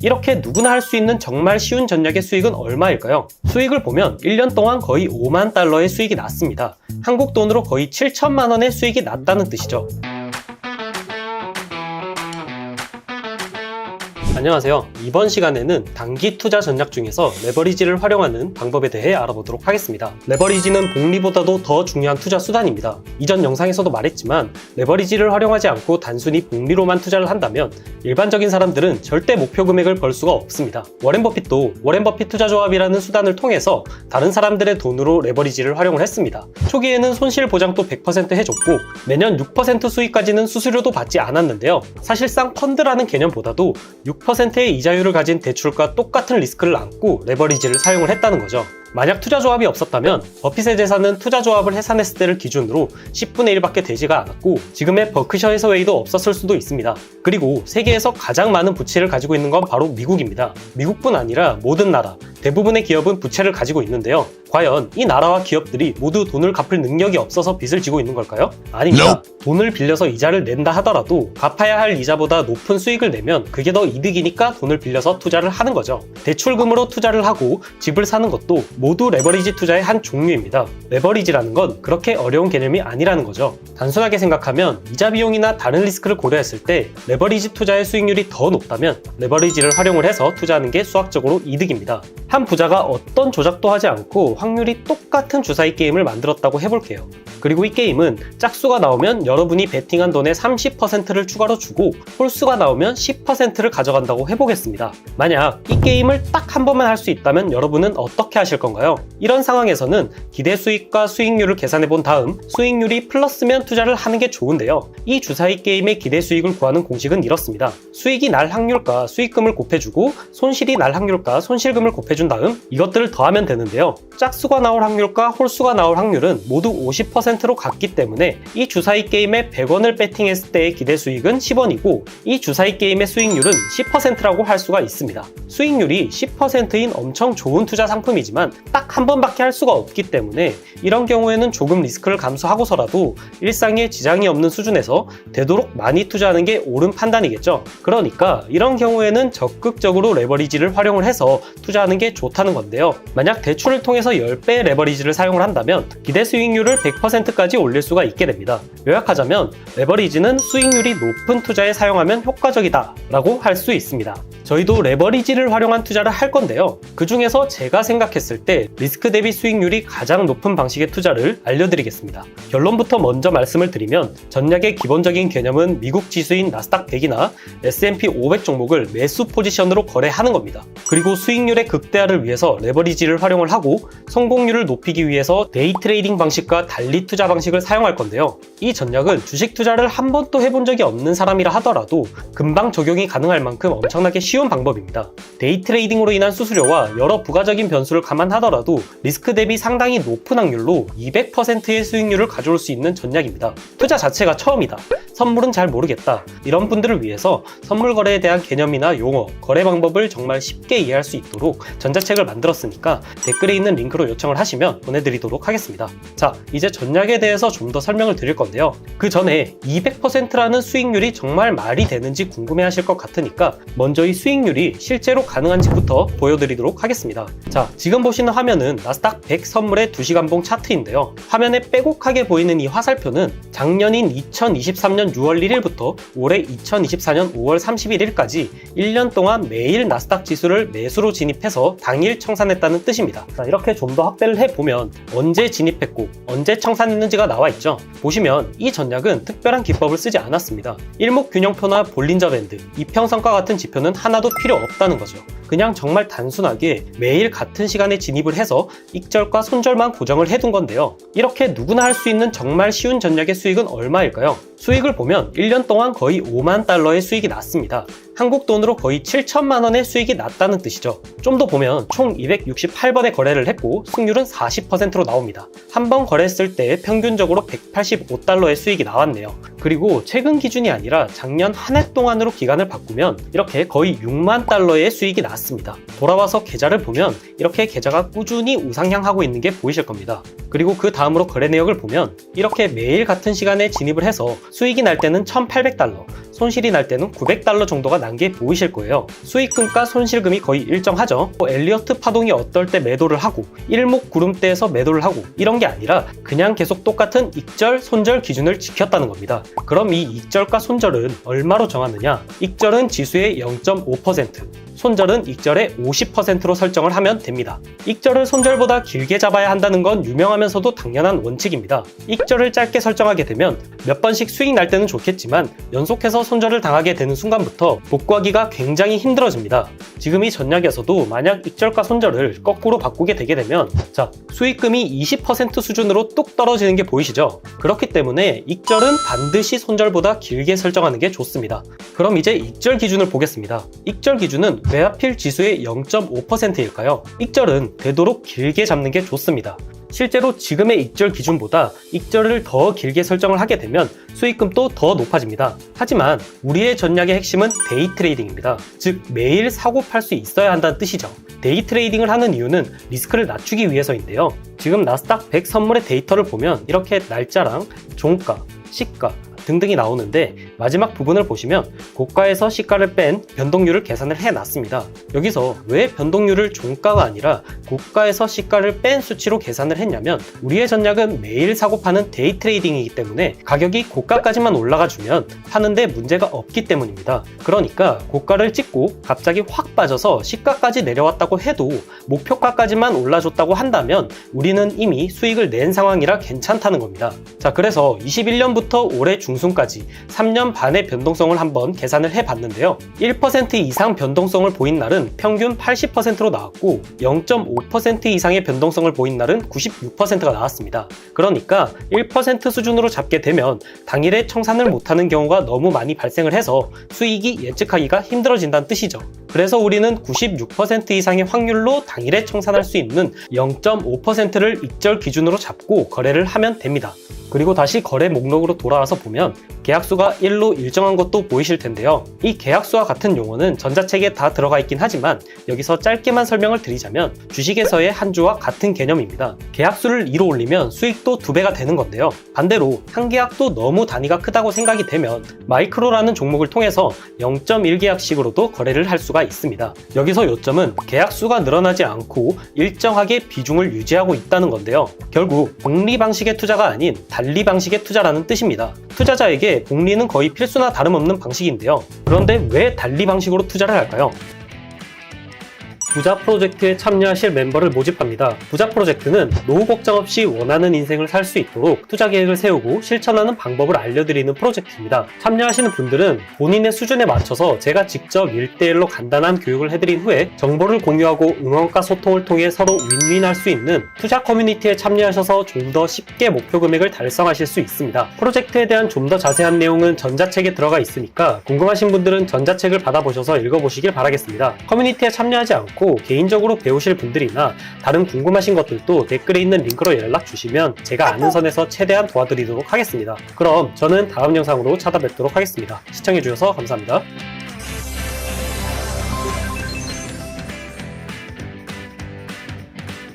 이렇게 누구나 할 수 있는 정말 쉬운 전략의 수익은 얼마일까요? 수익을 보면 1년 동안 거의 5만 달러의 수익이 났습니다. 한국 돈으로 거의 7천만 원의 수익이 났다는 뜻이죠. 안녕하세요. 이번 시간에는 단기 투자 전략 중에서 레버리지를 활용하는 방법에 대해 알아보도록 하겠습니다. 레버리지는 복리보다도 더 중요한 투자 수단입니다. 이전 영상에서도 말했지만 레버리지를 활용하지 않고 단순히 복리로만 투자를 한다면 일반적인 사람들은 절대 목표 금액을 벌 수가 없습니다. 워렌 버핏도 워렌 버핏 투자조합이라는 수단을 통해서 다른 사람들의 돈으로 레버리지를 활용을 했습니다. 초기에는 손실 보장도 100% 해줬고 매년 6% 수익까지는 수수료도 받지 않았는데요. 사실상 펀드라는 개념보다도 6%의 이자율을 가진 대출과 똑같은 리스크를 안고 레버리지를 사용을 했다는 거죠. 만약 투자조합이 없었다면 버핏의 재산은 투자조합을 해산했을 때를 기준으로 10분의 1밖에 되지가 않았고 지금의 버크셔 해서웨이도 없었을 수도 있습니다. 그리고 세계에서 가장 많은 부채를 가지고 있는 건 바로 미국입니다. 미국뿐 아니라 모든 나라, 대부분의 기업은 부채를 가지고 있는데요. 과연 이 나라와 기업들이 모두 돈을 갚을 능력이 없어서 빚을 지고 있는 걸까요? 아닙니다. 돈을 빌려서 이자를 낸다 하더라도 갚아야 할 이자보다 높은 수익을 내면 그게 더 이득이니까 돈을 빌려서 투자를 하는 거죠. 대출금으로 투자를 하고 집을 사는 것도 모두 레버리지 투자의 한 종류입니다. 레버리지라는 건 그렇게 어려운 개념이 아니라는 거죠. 단순하게 생각하면 이자 비용이나 다른 리스크를 고려했을 때 레버리지 투자의 수익률이 더 높다면 레버리지를 활용을 해서 투자하는 게 수학적으로 이득입니다. 한 부자가 어떤 조작도 하지 않고 확률이 똑같은 주사위 게임을 만들었다고 해볼게요. 그리고 이 게임은 짝수가 나오면 여러분이 베팅한 돈의 30%를 추가로 주고 홀수가 나오면 10%를 가져간다고 해보겠습니다. 만약 이 게임을 딱 한 번만 할 수 있다면 여러분은 어떻게 하실 건가요? 이런 상황에서는 기대 수익과 수익률을 계산해 본 다음 수익률이 플러스면 투자를 하는 게 좋은데요. 이 주사위 게임의 기대 수익을 구하는 공식은 이렇습니다. 수익이 날 확률과 수익금을 곱해주고 손실이 날 확률과 손실금을 곱해준 다음 이것들을 더하면 되는데요. 짝수가 나올 확률과 홀수가 나올 확률은 모두 50%로 같기 때문에 이 주사위 게임에 100원을 배팅했을 때의 기대 수익은 10원이고 이 주사위 게임의 수익률은 10%라고 할 수가 있습니다. 수익률이 10%인 엄청 좋은 투자 상품이지만 딱 한 번밖에 할 수가 없기 때문에 이런 경우에는 조금 리스크를 감수하고서라도 일상에 지장이 없는 수준에서 되도록 많이 투자하는 게 옳은 판단이겠죠. 그러니까 이런 경우에는 적극적으로 레버리지를 활용을 해서 투자하는 게 좋다는 건데요. 만약 대출을 통해서 10배의 레버리지를 사용을 한다면 기대 수익률을 100%까지 올릴 수가 있게 됩니다. 요약하자면 레버리지는 수익률이 높은 투자에 사용하면 효과적이다 라고 할 수 있습니다. 저희도 레버리지를 활용한 투자를 할 건데요. 그 중에서 제가 생각했을 때 리스크 대비 수익률이 가장 높은 방식의 투자를 알려드리겠습니다. 결론부터 먼저 말씀을 드리면 전략의 기본적인 개념은 미국 지수인 나스닥 100이나 S&P 500 종목을 매수 포지션으로 거래하는 겁니다. 그리고 수익률의 극대화를 위해서 레버리지를 활용을 하고 성공률을 높이기 위해서 데이 트레이딩 방식과 달리 투자 방식을 사용할 건데요. 이 전략은 주식 투자를 한 번도 해본 적이 없는 사람이라 하더라도 금방 적용이 가능할 만큼 엄청나게 쉬운 방법입니다. 데이 트레이딩으로 인한 수수료와 여러 부가적인 변수를 감안하더라도 리스크 대비 상당히 높은 확률로 200%의 수익률을 가져올 수 있는 전략입니다. 투자 자체가 처음이다. 선물은 잘 모르겠다. 이런 분들을 위해서 선물 거래에 대한 개념이나 용어, 거래 방법을 정말 쉽게 이해할 수 있도록 전자책을 만들었으니까 댓글에 있는 링크로 요청을 하시면 보내드리도록 하겠습니다. 자, 이제 전략에 대해서 좀 더 설명을 드릴 건데요. 그 전에 200%라는 수익률이 정말 말이 되는지 궁금해하실 것 같으니까 먼저 이 수익률이 실제로 가능한지부터 보여드리도록 하겠습니다. 자, 지금 보시는 화면은 나스닥 100 선물의 2시간봉 차트인데요. 화면에 빼곡하게 보이는 이 화살표는 작년인 2023년 6월 1일부터 올해 2024년 5월 31일까지 1년 동안 매일 나스닥 지수를 매수로 진입해서 당일 청산했다는 뜻입니다. 자, 이렇게 좀 더 확대를 해보면 언제 진입했고 언제 청산했는지가 나와 있죠. 보시면 이 전략은 특별한 기법을 쓰지 않았습니다. 일목균형표나 볼린저 밴드, 이평선과 같은 지표는 하나도 필요 없다는 거죠. 그냥 정말 단순하게 매일 같은 시간에 진입을 해서 익절과 손절만 고정을 해둔 건데요. 이렇게 누구나 할 수 있는 정말 쉬운 전략의 수익은 얼마일까요? 수익을 보면 1년 동안 거의 5만 달러의 수익이 났습니다. 한국 돈으로 거의 7천만 원의 수익이 났다는 뜻이죠. 좀 더 보면 총 268번의 거래를 했고 승률은 40%로 나옵니다. 한 번 거래했을 때 평균적으로 185달러의 수익이 나왔네요. 그리고 최근 기준이 아니라 작년 한 해 동안으로 기간을 바꾸면 이렇게 거의 6만 달러의 수익이 났습니다. 않습니다. 돌아와서 계좌를 보면 이렇게 계좌가 꾸준히 우상향하고 있는 게 보이실 겁니다. 그리고 그 다음으로 거래 내역을 보면 이렇게 매일 같은 시간에 진입을 해서 수익이 날 때는 1,800달러, 손실이 날 때는 900달러 정도가 난 게 보이실 거예요. 수익금과 손실금이 거의 일정하죠. 엘리어트 파동이 어떨 때 매도를 하고 일목구름대에서 매도를 하고 이런 게 아니라 그냥 계속 똑같은 익절, 손절 기준을 지켰다는 겁니다. 그럼 이 익절과 손절은 얼마로 정하느냐? 익절은 지수의 0.5%, 손절은 익절의 50%로 설정을 하면 됩니다. 익절을 손절보다 길게 잡아야 한다는 건 유명하면서도 당연한 원칙입니다. 익절을 짧게 설정하게 되면 몇 번씩 수익 날 때는 좋겠지만 연속해서 손절을 당하게 되는 순간부터 복구하기가 굉장히 힘들어집니다. 지금 이 전략에서도 만약 익절과 손절을 거꾸로 바꾸게 되게 되면 수익금이 20% 수준으로 뚝 떨어지는 게 보이시죠? 그렇기 때문에 익절은 반드시 손절보다 길게 설정하는 게 좋습니다. 그럼 이제 익절 기준을 보겠습니다. 익절 기준은 왜 하필 지수의 0.5%일까요? 익절은 되도록 길게 잡는 게 좋습니다. 실제로 지금의 익절 기준보다 익절을 더 길게 설정을 하게 되면 수익금도 더 높아집니다. 하지만 우리의 전략의 핵심은 데이 트레이딩입니다. 즉 매일 사고 팔 수 있어야 한다는 뜻이죠. 데이 트레이딩을 하는 이유는 리스크를 낮추기 위해서인데요. 지금 나스닥 100 선물의 데이터를 보면 이렇게 날짜랑 종가, 시가 등등이 나오는데 마지막 부분을 보시면 고가에서 시가를 뺀 변동률을 계산을 해놨습니다. 여기서 왜 변동률을 종가가 아니라 고가에서 시가를 뺀 수치로 계산을 했냐면 우리의 전략은 매일 사고 파는 데이 트레이딩이기 때문에 가격이 고가까지만 올라가주면 파는데 문제가 없기 때문입니다. 그러니까 고가를 찍고 갑자기 확 빠져서 시가까지 내려왔다고 해도 목표가까지만 올라줬다고 한다면 우리는 이미 수익을 낸 상황이라 괜찮다는 겁니다. 그래서 21년부터 올해 중순까지 3년 반의 변동성을 한번 계산을 해봤는데요. 1% 이상 변동성을 보인 날은 평균 80%로 나왔고 0.5% 이상의 변동성을 보인 날은 96%가 나왔습니다. 그러니까 1% 수준으로 잡게 되면 당일에 청산을 못하는 경우가 너무 많이 발생을 해서 수익이 예측하기가 힘들어진다는 뜻이죠. 그래서 우리는 96% 이상의 확률로 당일에 청산할 수 있는 0.5%를 익절 기준으로 잡고 거래를 하면 됩니다. 그리고 다시 거래 목록으로 돌아와서 보면 계약수가 1로 일정한 것도 보이실 텐데요. 이 계약수와 같은 용어는 전자책에 다 들어가 있긴 하지만 여기서 짧게만 설명을 드리자면 주식에서의 한 주와 같은 개념입니다. 계약수를 2로 올리면 수익도 2배가 되는 건데요. 반대로 한 계약도 너무 단위가 크다고 생각이 되면 마이크로라는 종목을 통해서 0.1계약씩으로도 거래를 할 수가 있습니다. 여기서 요점은 계약수가 늘어나지 않고 일정하게 비중을 유지하고 있다는 건데요. 결국 복리 방식의 투자가 아닌 달리 방식의 투자라는 뜻입니다. 투자자에게 복리는 거의 필수나 다름없는 방식인데요. 그런데 왜 달리 방식으로 투자를 할까요? 부자 프로젝트에 참여하실 멤버를 모집합니다. 부자 프로젝트는 노후 걱정 없이 원하는 인생을 살 수 있도록 투자 계획을 세우고 실천하는 방법을 알려드리는 프로젝트입니다. 참여하시는 분들은 본인의 수준에 맞춰서 제가 직접 1대1로 간단한 교육을 해드린 후에 정보를 공유하고 응원과 소통을 통해 서로 윈윈할 수 있는 투자 커뮤니티에 참여하셔서 좀 더 쉽게 목표 금액을 달성하실 수 있습니다. 프로젝트에 대한 좀 더 자세한 내용은 전자책에 들어가 있으니까 궁금하신 분들은 전자책을 받아보셔서 읽어보시길 바라겠습니다. 커뮤니티에 참여하지 않고 개인적으로 배우실 분들이나 다른 궁금하신 것들도 댓글에 있는 링크로 연락 주시면 제가 아는 선에서 최대한 도와드리도록 하겠습니다. 그럼 저는 다음 영상으로 찾아뵙도록 하겠습니다. 시청해주셔서 감사합니다.